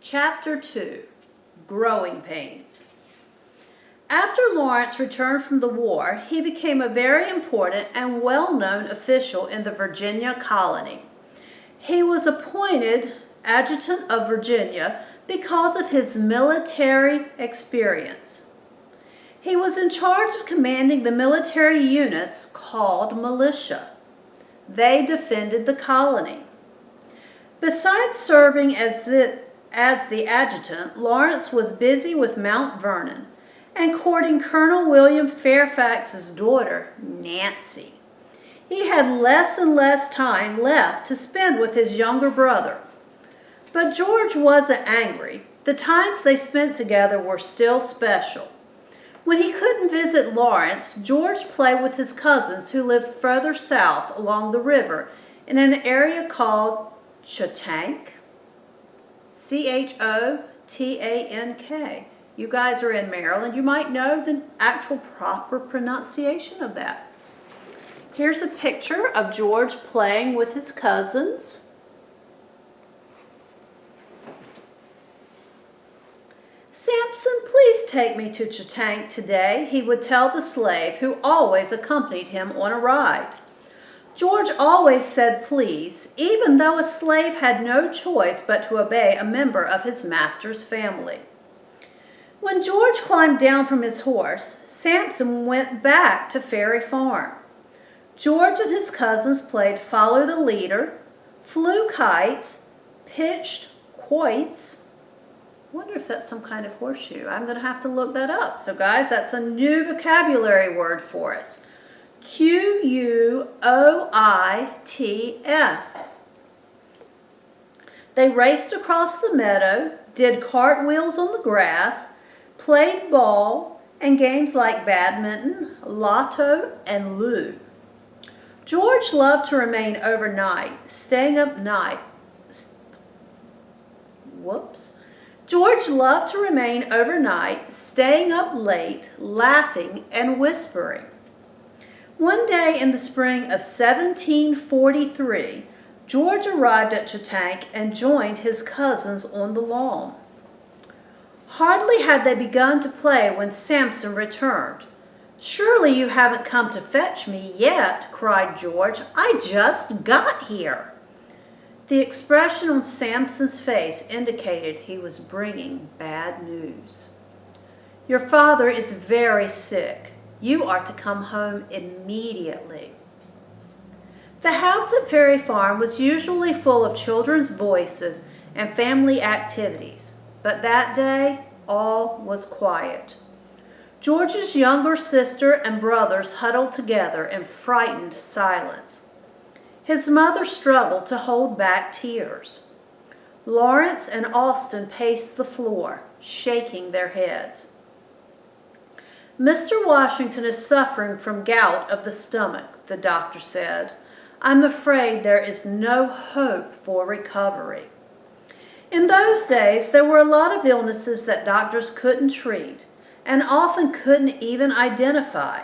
Chapter 2, Growing Pains. After Lawrence returned from the war, he became a very important and well-known official in the Virginia colony. He was appointed Adjutant of Virginia because of his military experience. He was in charge of commanding the military units called militia. They defended the colony. Besides serving as the adjutant, Lawrence was busy with Mount Vernon and courting Colonel William Fairfax's daughter, Nancy. He had less and less time left to spend with his younger brother. But George wasn't angry. The times they spent together were still special. When he couldn't visit Lawrence, George played with his cousins who lived further south along the river in an area called Chotank. C-H-O-T-A-N-K. You guys are in Maryland. You might know the actual proper pronunciation of that. Here's a picture of George playing with his cousins. "Samson, please take me to Chotank today," he would tell the slave who always accompanied him on a ride. George always said please, even though a slave had no choice but to obey a member of his master's family. When George climbed down from his horse, Samson went back to Ferry Farm. George and his cousins played follow the leader, flew kites, pitched quoits. I wonder if that's some kind of horseshoe. I'm going to have to look that up. So guys, that's a new vocabulary word for us. Q-U-O-I-T-S. They raced across the meadow, did cartwheels on the grass, played ball, and games like badminton, lotto, and loo. George loved to remain overnight, George loved to remain overnight, staying up late, laughing and whispering. One day in the spring of 1743, George arrived at Chotank and joined his cousins on the lawn. Hardly had they begun to play when Samson returned. "Surely you haven't come to fetch me yet," cried George. "I just got here." The expression on Samson's face indicated he was bringing bad news. "Your father is very sick. You are to come home immediately." The house at Ferry Farm was usually full of children's voices and family activities, but that day all was quiet. George's younger sister and brothers huddled together in frightened silence. His mother struggled to hold back tears. Lawrence and Austin paced the floor, shaking their heads. "Mr. Washington is suffering from gout of the stomach," the doctor said. "I'm afraid there is no hope for recovery." In those days, there were a lot of illnesses that doctors couldn't treat and often couldn't even identify.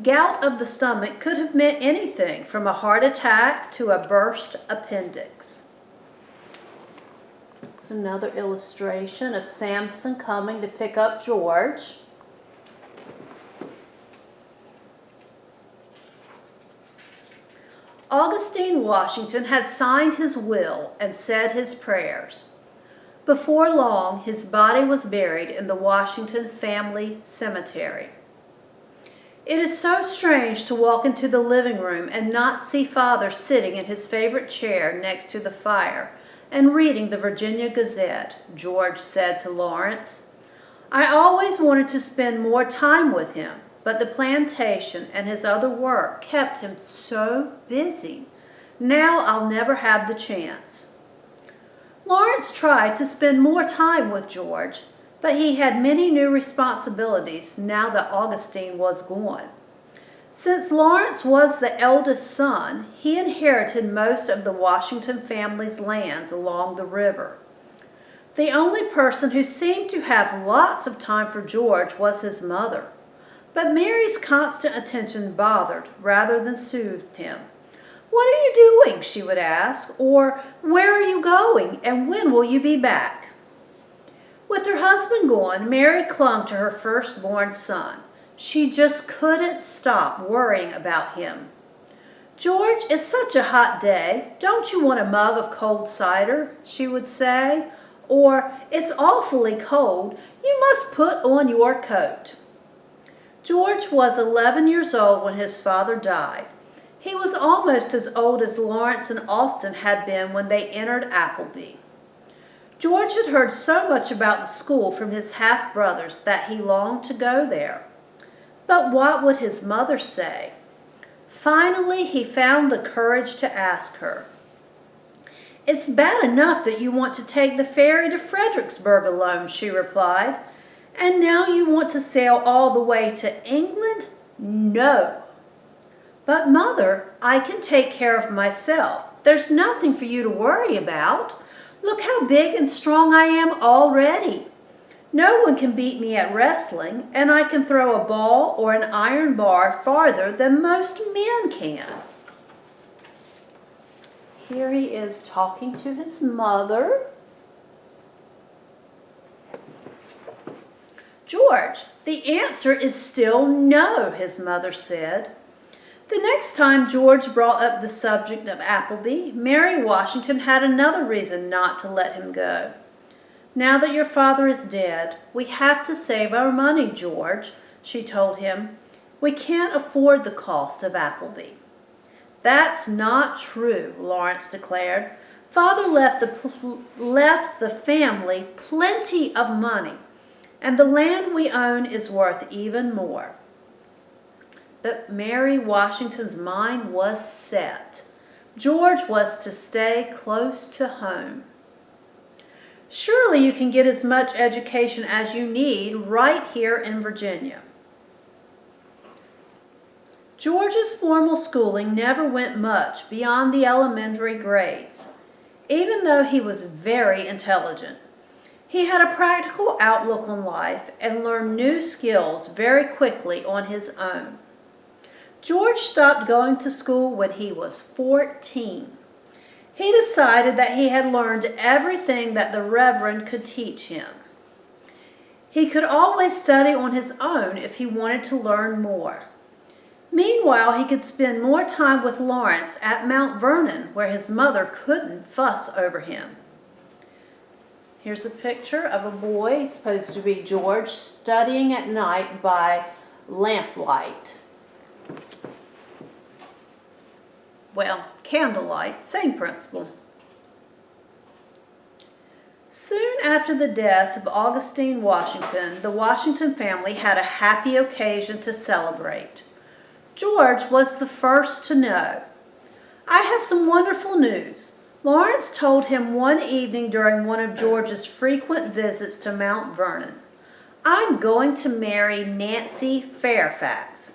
Gout of the stomach could have meant anything from a heart attack to a burst appendix. It's another illustration of Samson coming to pick up George. Augustine Washington had signed his will and said his prayers. Before long, his body was buried in the Washington family cemetery. It is so strange to walk into the living room and not see Father sitting in his favorite chair next to the fire and reading the Virginia Gazette, George said to Lawrence. "I always wanted to spend more time with him, but the plantation and his other work kept him so busy. Now I'll never have the chance." Lawrence tried to spend more time with George, but he had many new responsibilities now that Augustine was gone. Since Lawrence was the eldest son, he inherited most of the Washington family's lands along the river. The only person who seemed to have lots of time for George was his mother. But Mary's constant attention bothered rather than soothed him. "What are you doing?" she would ask, or "Where are you going, and when will you be back?" With her husband gone, Mary clung to her firstborn son. She just couldn't stop worrying about him. "George, it's such a hot day. Don't you want a mug of cold cider?" she would say. Or, "It's awfully cold. You must put on your coat." George was 11 years old when his father died. He was almost as old as Lawrence and Austin had been when they entered Appleby. George had heard so much about the school from his half-brothers that he longed to go there. But what would his mother say? Finally, he found the courage to ask her. "It's bad enough that you want to take the ferry to Fredericksburg alone," she replied. "And now you want to sail all the way to England? No." "But, Mother, I can take care of myself. There's nothing for you to worry about. Look how big and strong I am already. No one can beat me at wrestling, and I can throw a ball or an iron bar farther than most men can." Here he is talking to his mother. "George, the answer is still no," his mother said. The next time George brought up the subject of Appleby, Mary Washington had another reason not to let him go. "Now that your father is dead, we have to save our money, George," she told him. "We can't afford the cost of Appleby." "That's not true," Lawrence declared. "Father left the family plenty of money, and the land we own is worth even more." But Mary Washington's mind was set. George was to stay close to home. "Surely you can get as much education as you need right here in Virginia." George's formal schooling never went much beyond the elementary grades, even though he was very intelligent. He had a practical outlook on life and learned new skills very quickly on his own. George stopped going to school when he was 14. He decided that he had learned everything that the Reverend could teach him. He could always study on his own if he wanted to learn more. Meanwhile, he could spend more time with Lawrence at Mount Vernon, where his mother couldn't fuss over him. Here's a picture of a boy, supposed to be George, studying at night by lamplight. Well, candlelight, same principle. Soon after the death of Augustine Washington, the Washington family had a happy occasion to celebrate. George was the first to know. "I have some wonderful news." Lawrence told him one evening during one of George's frequent visits to Mount Vernon. "I'm going to marry Nancy Fairfax."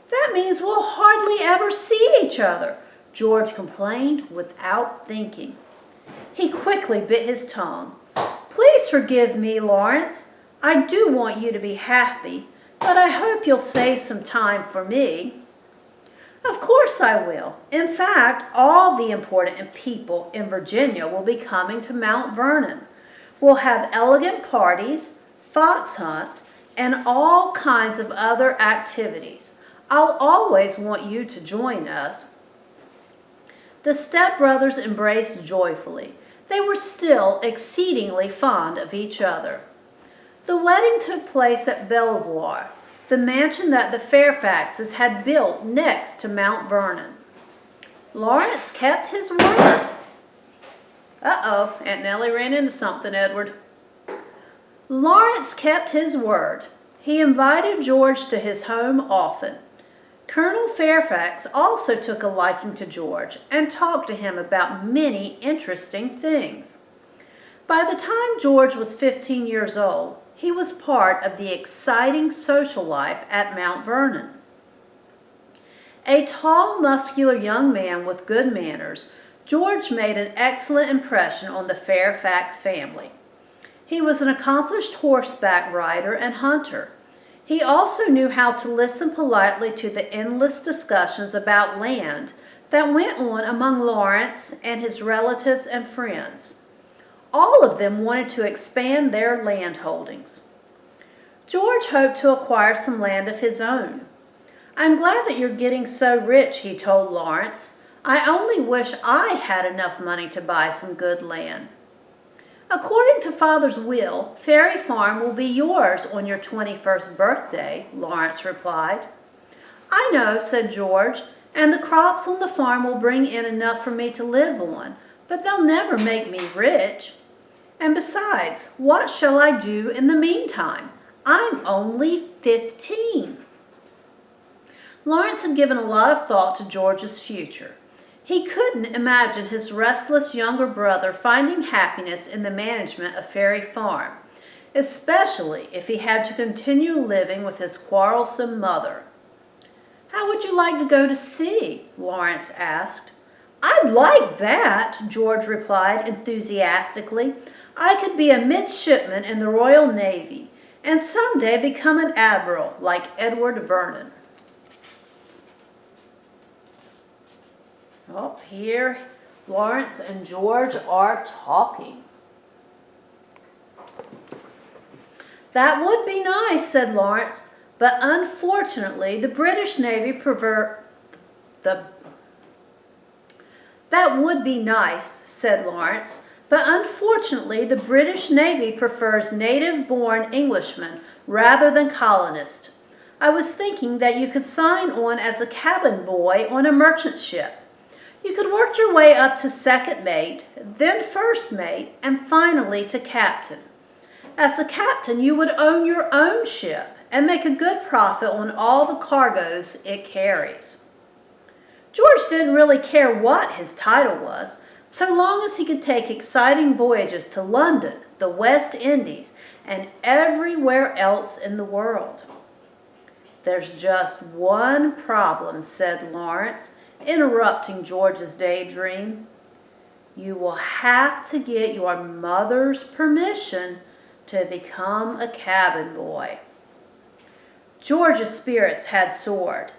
"That means we'll hardly ever see each other," George complained without thinking. He quickly bit his tongue. "Please forgive me, Lawrence. I do want you to be happy, but I hope you'll save some time for me." "Of course I will. In fact, all the important people in Virginia will be coming to Mount Vernon. We'll have elegant parties, fox hunts, and all kinds of other activities. I'll always want you to join us." The stepbrothers embraced joyfully. They were still exceedingly fond of each other. The wedding took place at Belvoir, the mansion that the Fairfaxes had built next to Mount Vernon. Lawrence kept his word. Uh-oh, Aunt Nellie ran into something, Edward. Lawrence kept his word. He invited George to his home often. Colonel Fairfax also took a liking to George and talked to him about many interesting things. By the time George was 15 years old, he was part of the exciting social life at Mount Vernon. A tall, muscular young man with good manners, George made an excellent impression on the Fairfax family. He was an accomplished horseback rider and hunter. He also knew how to listen politely to the endless discussions about land that went on among Lawrence and his relatives and friends. All of them wanted to expand their land holdings. George hoped to acquire some land of his own. "I'm glad that you're getting so rich," he told Lawrence. "I only wish I had enough money to buy some good land." "According to Father's will, Fairy Farm will be yours on your 21st birthday," Lawrence replied. "I know," said George, "and the crops on the farm will bring in enough for me to live on, but they'll never make me rich. And besides, what shall I do in the meantime? I'm only 15. Lawrence had given a lot of thought to George's future. He couldn't imagine his restless younger brother finding happiness in the management of Fairy Farm, especially if he had to continue living with his quarrelsome mother. "How would you like to go to sea?" Lawrence asked. "I'd like that," George replied enthusiastically. "I could be a midshipman in the Royal Navy and someday become an admiral like Edward Vernon." Oh, here Lawrence and George are talking. "That would be nice," said Lawrence, "but unfortunately the British Navy That would be nice," said Lawrence, "but unfortunately the British Navy prefers native-born Englishmen rather than colonists. I was thinking that you could sign on as a cabin boy on a merchant ship. You could work your way up to second mate, then first mate, and finally to captain. As a captain, you would own your own ship and make a good profit on all the cargoes it carries." George didn't really care what his title was, so long as he could take exciting voyages to London, the West Indies, and everywhere else in the world. "There's just one problem," said Lawrence, interrupting George's daydream. "You will have to get your mother's permission to become a cabin boy." George's spirits had soared.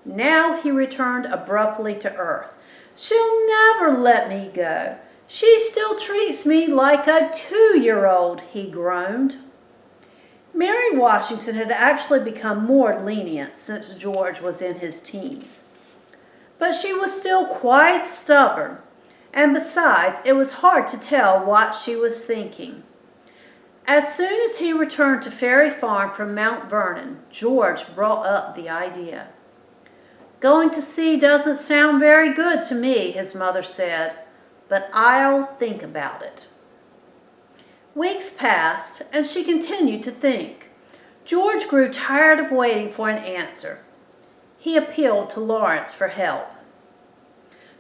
Now he returned abruptly to earth. "She'll never let me go. She still treats me like a 2-year-old, he groaned. Mary Washington had actually become more lenient since George was in his teens. But she was still quite stubborn, and besides, it was hard to tell what she was thinking. As soon as he returned to Fairy Farm from Mount Vernon, George brought up the idea. "Going to sea doesn't sound very good to me," his mother said, "but I'll think about it." Weeks passed, and she continued to think. George grew tired of waiting for an answer. He appealed to Lawrence for help.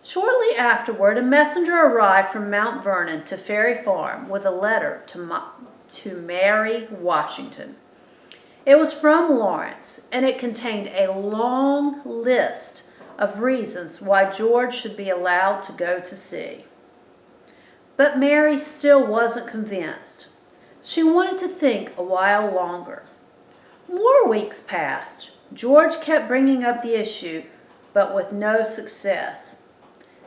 Shortly afterward, a messenger arrived from Mount Vernon to Fairy Farm with a letter to Mary Washington. It was from Lawrence, and it contained a long list of reasons why George should be allowed to go to sea. But Mary still wasn't convinced. She wanted to think a while longer. More weeks passed. George kept bringing up the issue, but with no success.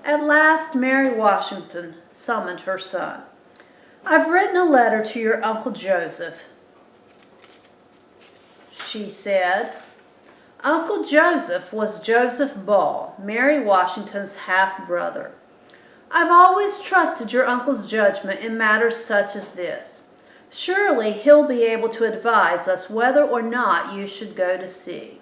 At last, Mary Washington summoned her son. "I've written a letter to your Uncle Joseph," she said. Uncle Joseph was Joseph Ball, Mary Washington's half-brother. "I've always trusted your uncle's judgment in matters such as this. Surely he'll be able to advise us whether or not you should go to sea."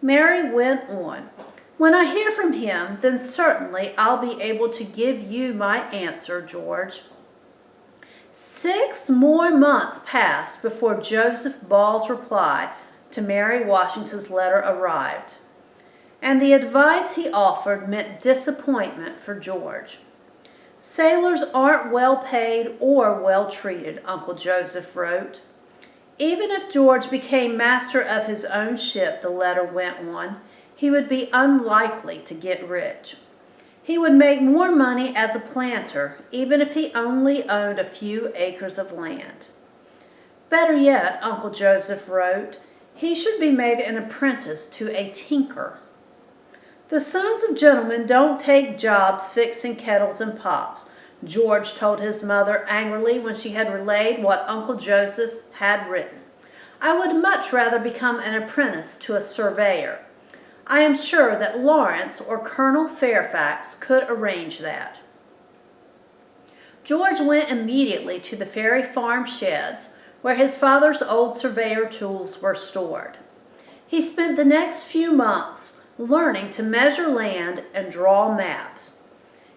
Mary went on. "When I hear from him, then certainly I'll be able to give you my answer, George." 6 more months passed before Joseph Ball's reply to Mary Washington's letter arrived, and the advice he offered meant disappointment for George. "Sailors aren't well paid or well treated," Uncle Joseph wrote. Even if George became master of his own ship, the letter went on, he would be unlikely to get rich. He would make more money as a planter, even if he only owned a few acres of land. Better yet, Uncle Joseph wrote, he should be made an apprentice to a tinker. "The sons of gentlemen don't take jobs fixing kettles and pots, George told his mother angrily when she had relayed what Uncle Joseph had written. "I would much rather become an apprentice to a surveyor. I am sure that Lawrence or Colonel Fairfax could arrange that." George went immediately to the Ferry Farm sheds, where his father's old surveyor tools were stored. He spent the next few months learning to measure land and draw maps.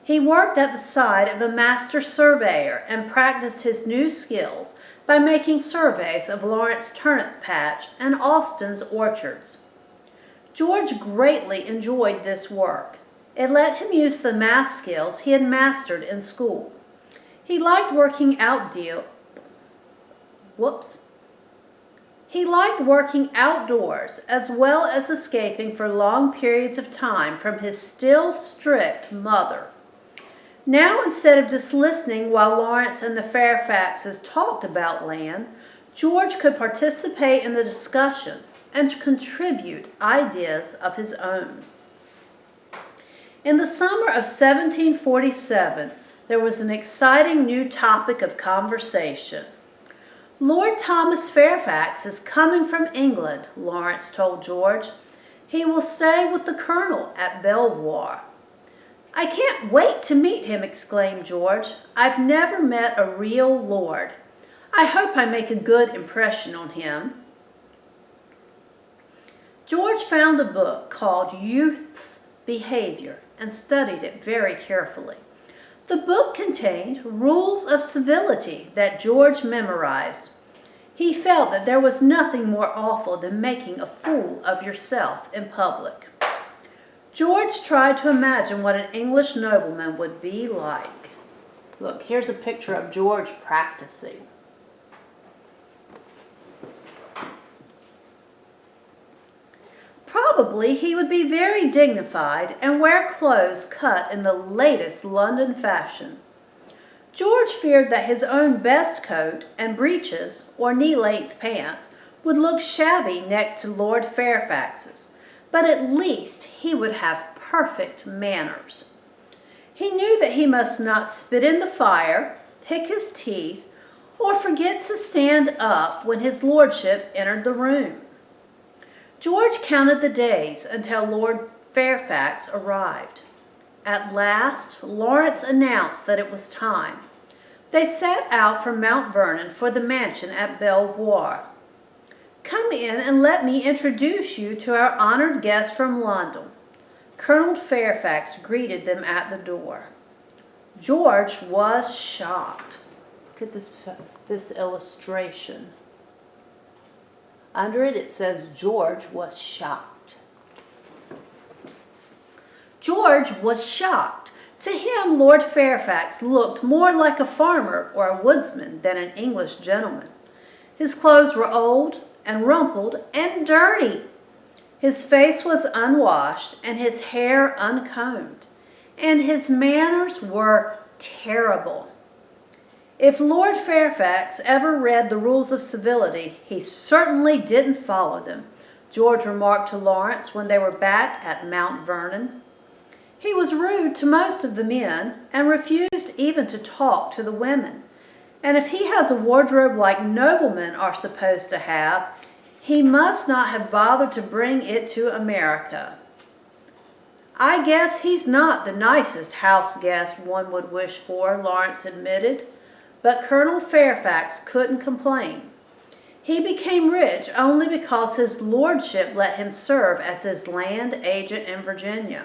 He worked at the side of a master surveyor and practiced his new skills by making surveys of Lawrence turnip patch and Austin's orchards. George greatly enjoyed this work. It let him use the math skills he had mastered in school. He liked working outdoors as well as escaping for long periods of time from his still strict mother. Now, instead of just listening while Lawrence and the Fairfaxes talked about land, George could participate in the discussions and contribute ideas of his own. In the summer of 1747, there was an exciting new topic of conversation. "Lord Thomas Fairfax is coming from England," Lawrence told George. "He will stay with the Colonel at Belvoir." "I can't wait to meet him," exclaimed George. "I've never met a real lord. I hope I make a good impression on him." George found a book called Youth's Behavior and studied it very carefully. The book contained rules of civility that George memorized. He felt that there was nothing more awful than making a fool of yourself in public. George tried to imagine what an English nobleman would be like. Look, here's a picture of George practicing. Probably he would be very dignified and wear clothes cut in the latest London fashion. George feared that his own best coat and breeches or knee-length pants would look shabby next to Lord Fairfax's, but at least he would have perfect manners. He knew that he must not spit in the fire, pick his teeth, or forget to stand up when his lordship entered the room. George counted the days until Lord Fairfax arrived. At last, Lawrence announced that it was time. They set out from Mount Vernon for the mansion at Belvoir. "Come in and let me introduce you to our honored guest from London." Colonel Fairfax greeted them at the door. George was shocked. Look at this illustration. Under it, it says George was shocked. George was shocked. To him, Lord Fairfax looked more like a farmer or a woodsman than an English gentleman. His clothes were old and rumpled and dirty. His face was unwashed and his hair uncombed. And his manners were terrible. If Lord Fairfax ever read the rules of civility, he certainly didn't follow them, George remarked to Lawrence when they were back at Mount Vernon. He was rude to most of the men and refused even to talk to the women. And if he has a wardrobe like noblemen are supposed to have, he must not have bothered to bring it to America. "I guess he's not the nicest house guest one would wish for," Lawrence admitted. But Colonel Fairfax couldn't complain. He became rich only because his lordship let him serve as his land agent in Virginia.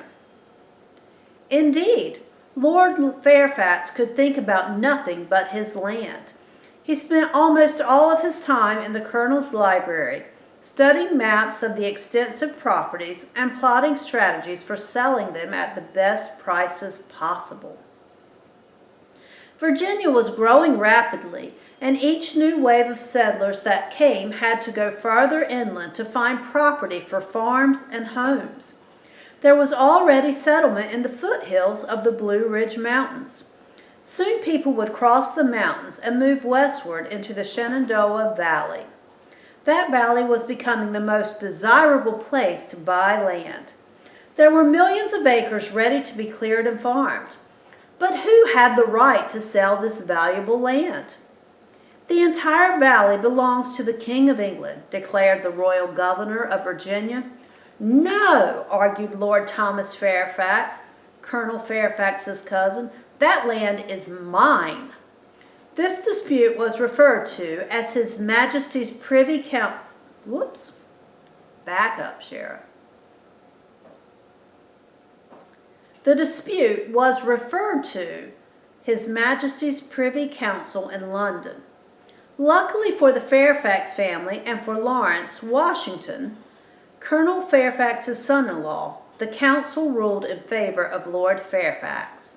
Indeed, Lord Fairfax could think about nothing but his land. He spent almost all of his time in the Colonel's library, studying maps of the extensive properties and plotting strategies for selling them at the best prices possible. Virginia was growing rapidly, and each new wave of settlers that came had to go farther inland to find property for farms and homes. There was already settlement in the foothills of the Blue Ridge Mountains. Soon people would cross the mountains and move westward into the Shenandoah Valley. That valley was becoming the most desirable place to buy land. There were millions of acres ready to be cleared and farmed. But who had the right to sell this valuable land? The entire valley belongs to the King of England, declared the royal governor of Virginia. No, argued Lord Thomas Fairfax, Colonel Fairfax's cousin, that land is mine. This dispute was referred to as His Majesty's Privy Council. Whoops. Back up, Sheriff. The dispute was referred to His Majesty's Privy Council in London. Luckily for the Fairfax family and for Lawrence Washington, Colonel Fairfax's son-in-law, the council ruled in favor of Lord Fairfax.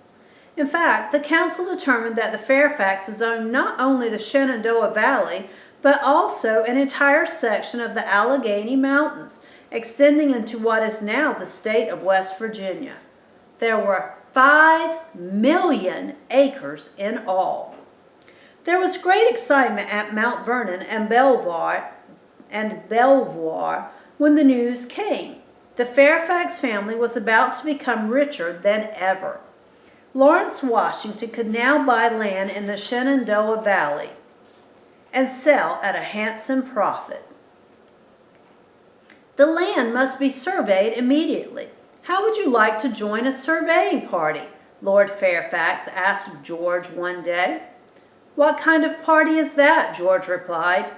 In fact, the council determined that the Fairfaxes owned not only the Shenandoah Valley, but also an entire section of the Allegheny Mountains, extending into what is now the state of West Virginia. There were 5 million acres in all. There was great excitement at Mount Vernon and Belvoir when the news came. The Fairfax family was about to become richer than ever. Lawrence Washington could now buy land in the Shenandoah Valley and sell at a handsome profit. The land must be surveyed immediately. How would you like to join a surveying party? Lord Fairfax asked George one day. What kind of party is that? George replied.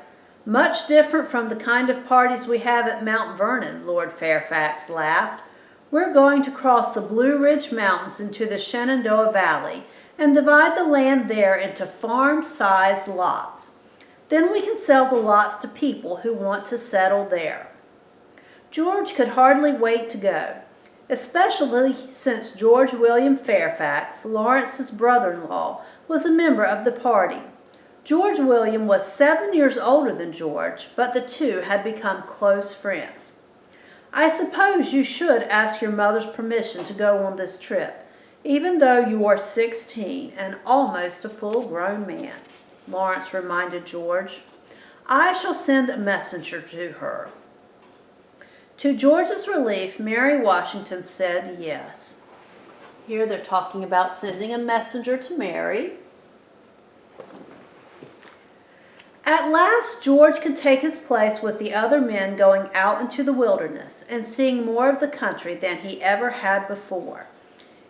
Much different from the kind of parties we have at Mount Vernon, Lord Fairfax laughed. We're going to cross the Blue Ridge Mountains into the Shenandoah Valley and divide the land there into farm-sized lots. Then we can sell the lots to people who want to settle there. George could hardly wait to go, especially since George William Fairfax, Lawrence's brother-in-law, was a member of the party. George William was 7 years older than George, but the two had become close friends. I suppose you should ask your mother's permission to go on this trip, even though you are 16 and almost a full-grown man, Lawrence reminded George. I shall send a messenger to her. To George's relief, Mary Washington said yes. Here they're talking about sending a messenger to Mary. At last, George could take his place with the other men going out into the wilderness and seeing more of the country than he ever had before.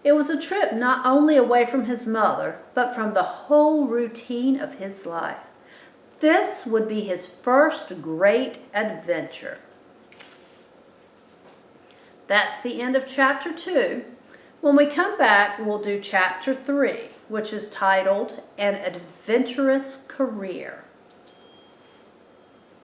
It was a trip not only away from his mother, but from the whole routine of his life. This would be his first great adventure. That's the end of chapter 2. When we come back, we'll do chapter 3, which is titled An Adventurous Career.